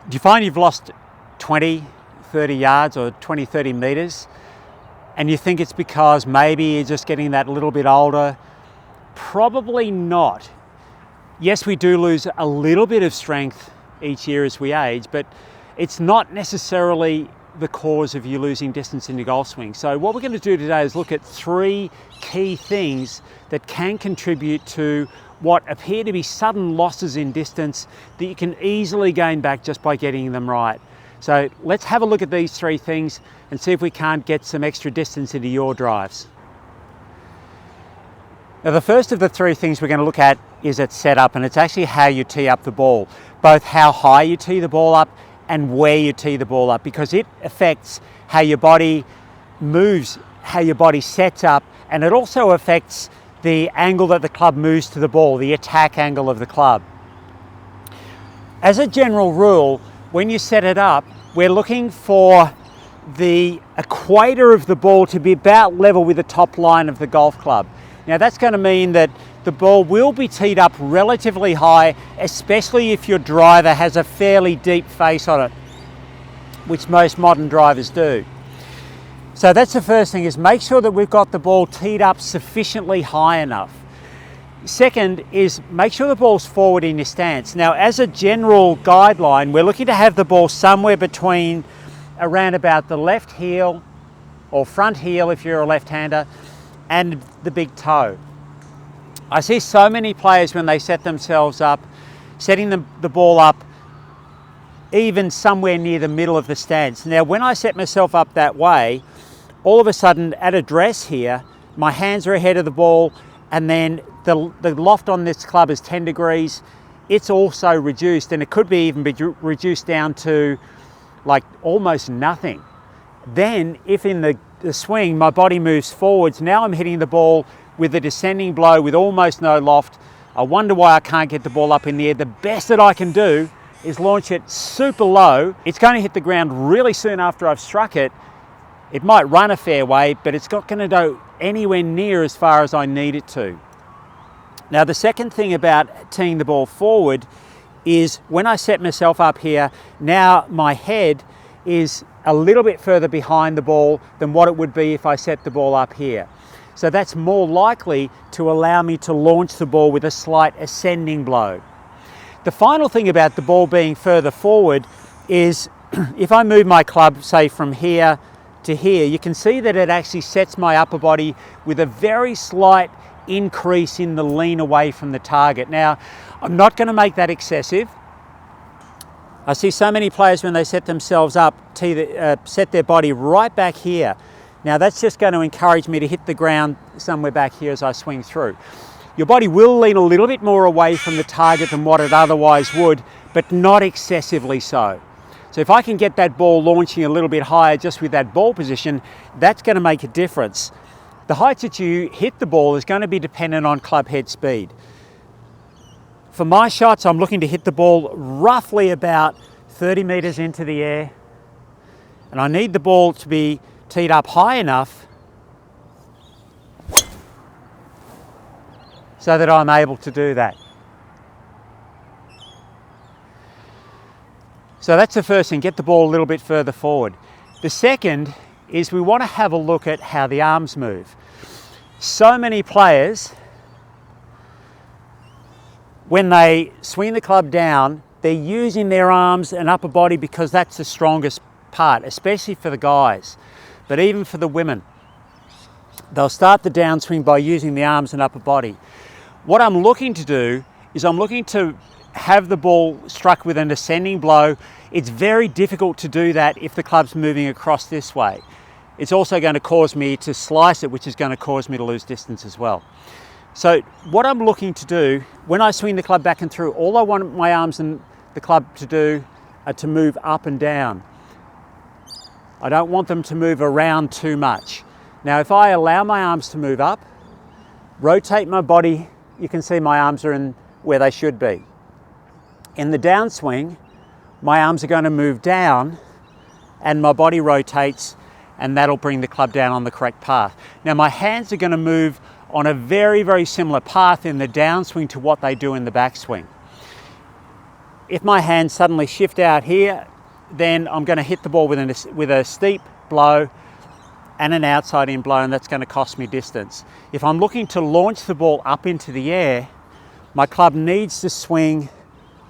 Do you find you've lost 20, 30 yards or 20, 30 meters and you think it's because maybe you're just getting that little bit older? Probably not. Yes, we do lose a little bit of strength each year as we age, but it's not necessarily the cause of you losing distance in your golf swing. So what we're going to do today is look at 3 key things that can contribute to what appear to be sudden losses in distance that you can easily gain back just by getting them right. So let's have a look at these 3 things and see if we can't get some extra distance into your drives. Now, the first of the 3 things we're going to look at is its setup, and it's actually how you tee up the ball, both how high you tee the ball up and where you tee the ball up, because it affects how your body moves, how your body sets up, and it also affects the angle that the club moves to the ball, the attack angle of the club. As a general rule, when you set it up, we're looking for the equator of the ball to be about level with the top line of the golf club. Now that's going to mean that the ball will be teed up relatively high, especially if your driver has a fairly deep face on it, which most modern drivers do. So that's the first thing, is make sure that we've got the ball teed up sufficiently high enough. Second is make sure the ball's forward in your stance. Now, as a general guideline, we're looking to have the ball somewhere between around about the left heel or front heel if you're a left-hander and the big toe. I see so many players when they set themselves up, setting the ball up even somewhere near the middle of the stance. Now, when I set myself up that way, all of a sudden at address here, my hands are ahead of the ball, and then the loft on this club is 10 degrees. It's also reduced, and it could be even be reduced down to like almost nothing. Then if in the swing my body moves forwards, now I'm hitting the ball with a descending blow with almost no loft. I wonder why I can't get the ball up in the air. The best that I can do is launch it super low. It's going to hit the ground really soon after I've struck it. It might run a fair way, but it's not going to go anywhere near as far as I need it to. Now, the second thing about teeing the ball forward is when I set myself up here, now my head is a little bit further behind the ball than what it would be if I set the ball up here. So that's more likely to allow me to launch the ball with a slight ascending blow. The final thing about the ball being further forward is if I move my club, say from here to here, you can see that it actually sets my upper body with a very slight increase in the lean away from the target. Now, I'm not going to make that excessive. I see so many players when they set themselves up, set their body right back here. Now that's just going to encourage me to hit the ground somewhere back here as I swing through. Your body will lean a little bit more away from the target than what it otherwise would, but not excessively so. So if I can get that ball launching a little bit higher just with that ball position, that's going to make a difference. The height that you hit the ball is going to be dependent on club head speed. For my shots, I'm looking to hit the ball roughly about 30 meters into the air, and I need the ball to be teed up high enough so that I'm able to do that. So that's the first thing, get the ball a little bit further forward. The second is we want to have a look at how the arms move. So many players, when they swing the club down, they're using their arms and upper body because that's the strongest part, especially for the guys, but even for the women. They'll start the downswing by using the arms and upper body. What I'm looking to do is I'm looking to have the ball struck with an ascending blow. It's very difficult to do that if the club's moving across this way. It's also going to cause me to slice it, which is going to cause me to lose distance as well. So what I'm looking to do, when I swing the club back and through, all I want my arms and the club to do are to move up and down. I don't want them to move around too much. Now, if I allow my arms to move up, rotate my body, you can see my arms are in where they should be. In the downswing, my arms are going to move down and my body rotates, and that'll bring the club down on the correct path. Now, my hands are going to move on a very, very similar path in the downswing to what they do in the backswing. if my hands suddenly shift out here, then I'm going to hit the ball with a steep blow and an outside in blow, and that's going to cost me distance. If I'm looking to launch the ball up into the air, my club needs to swing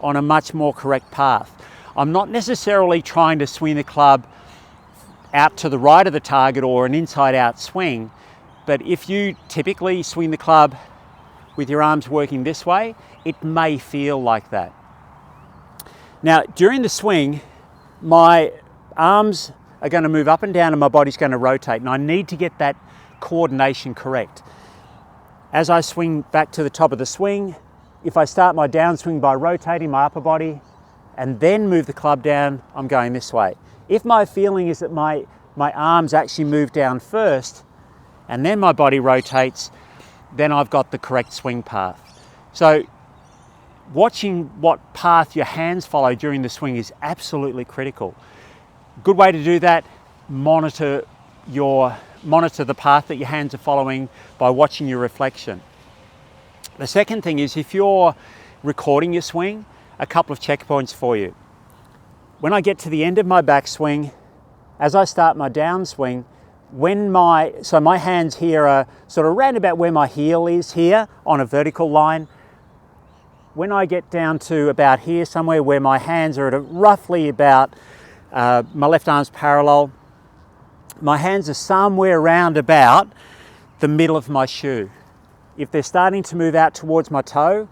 on a much more correct path. I'm not necessarily trying to swing the club out to the right of the target or an inside out swing, but if you typically swing the club with your arms working this way, it may feel like that. Now, during the swing, my arms are going to move up and down and my body's going to rotate, and I need to get that coordination correct. As I swing back to the top of the swing, if I start my downswing by rotating my upper body and then move the club down, I'm going this way. If my feeling is that my arms actually move down first and then my body rotates, then I've got the correct swing path. So watching what path your hands follow during the swing is absolutely critical. Good way to do that, monitor the path that your hands are following by watching your reflection. The second thing is, if you're recording your swing, a couple of checkpoints for you. When I get to the end of my backswing, as I start my downswing, so my hands here are sort of round about where my heel is here on a vertical line. When I get down to about here somewhere where my hands are at roughly about, my left arm's parallel, my hands are somewhere around about the middle of my shoe. If they're starting to move out towards my toe,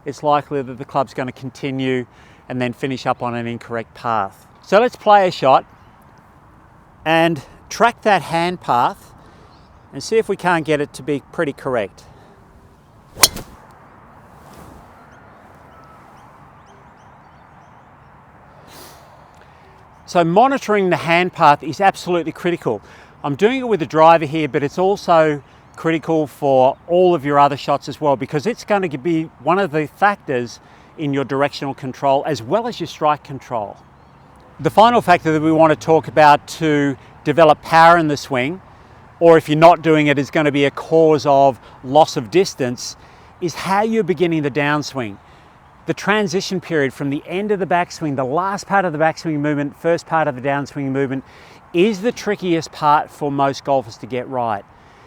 it's likely that the club's going to continue and then finish up on an incorrect path. So let's play a shot and track that hand path and see if we can't get it to be pretty correct. So monitoring the hand path is absolutely critical. I'm doing it with the driver here, but it's also critical for all of your other shots as well, because it's going to be one of the factors in your directional control as well as your strike control. The final factor that we want to talk about to develop power in the swing, or if you're not doing it, is going to be a cause of loss of distance, is how you're beginning the downswing. The transition period from the end of the backswing, the last part of the backswing movement, first part of the downswing movement, is the trickiest part for most golfers to get right.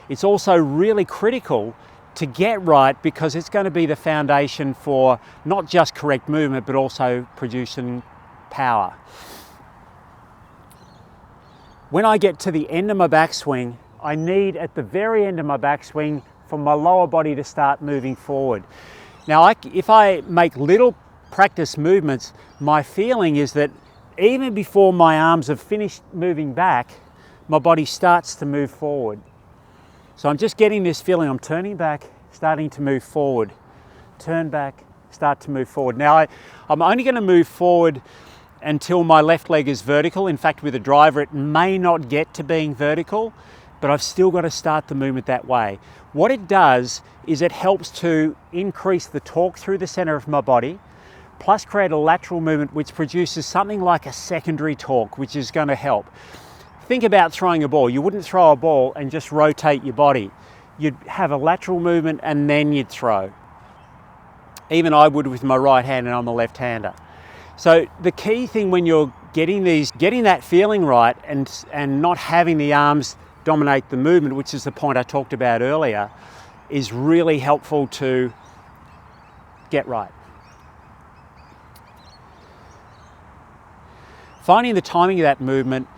It's also really critical to get right because it's going to be the foundation for not just correct movement, but also producing power. When I get to the end of my backswing, I need at the very end of my backswing for my lower body to start moving forward. Now, if I make little practice movements, my feeling is that even before my arms have finished moving back, my body starts to move forward. So I'm just getting this feeling, I'm turning back, starting to move forward. Turn back, start to move forward. Now, I'm only going to move forward until my left leg is vertical. In fact, with a driver, it may not get to being vertical, but I've still got to start the movement that way. What it does is it helps to increase the torque through the center of my body, plus create a lateral movement which produces something like a secondary torque, which is going to help. Think about throwing a ball. You wouldn't throw a ball and just rotate your body. You'd have a lateral movement and then you'd throw. Even I would with my right hand, and I'm a left-hander. So the key thing when you're getting that feeling right and not having the arms dominate the movement, which is the point I talked about earlier, is really helpful to get right. Finding the timing of that movement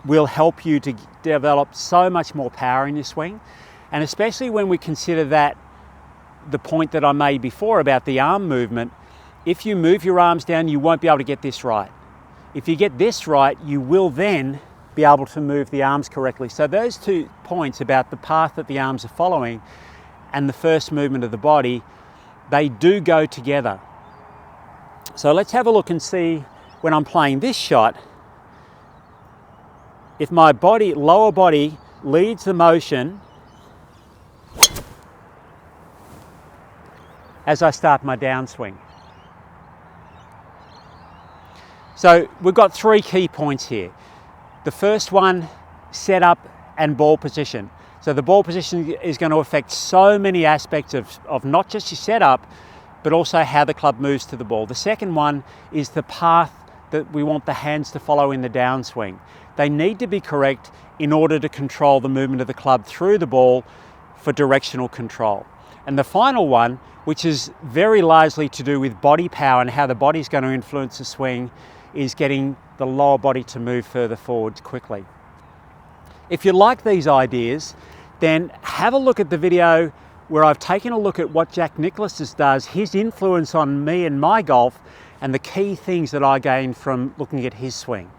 will help you to develop so much more power in your swing, and especially when we consider that the point that I made before about the arm movement, if you move your arms down, you won't be able to get this right. If you get this right, you will then be able to move the arms correctly. So those 2 points about the path that the arms are following and the first movement of the body, they do go together. So let's have a look and see when I'm playing this shot, if my lower body leads the motion as I start my downswing. So we've got 3 key points here. The first one, setup and ball position. So the ball position is going to affect so many aspects of not just your setup, but also how the club moves to the ball. The second one is the path that we want the hands to follow in the downswing. They need to be correct in order to control the movement of the club through the ball for directional control. And the final one, which is very largely to do with body power and how the body's going to influence the swing, is getting the lower body to move further forward quickly. If you like these ideas, then have a look at the video where I've taken a look at what Jack Nicklaus does, his influence on me and my golf, and the key things that I gained from looking at his swing.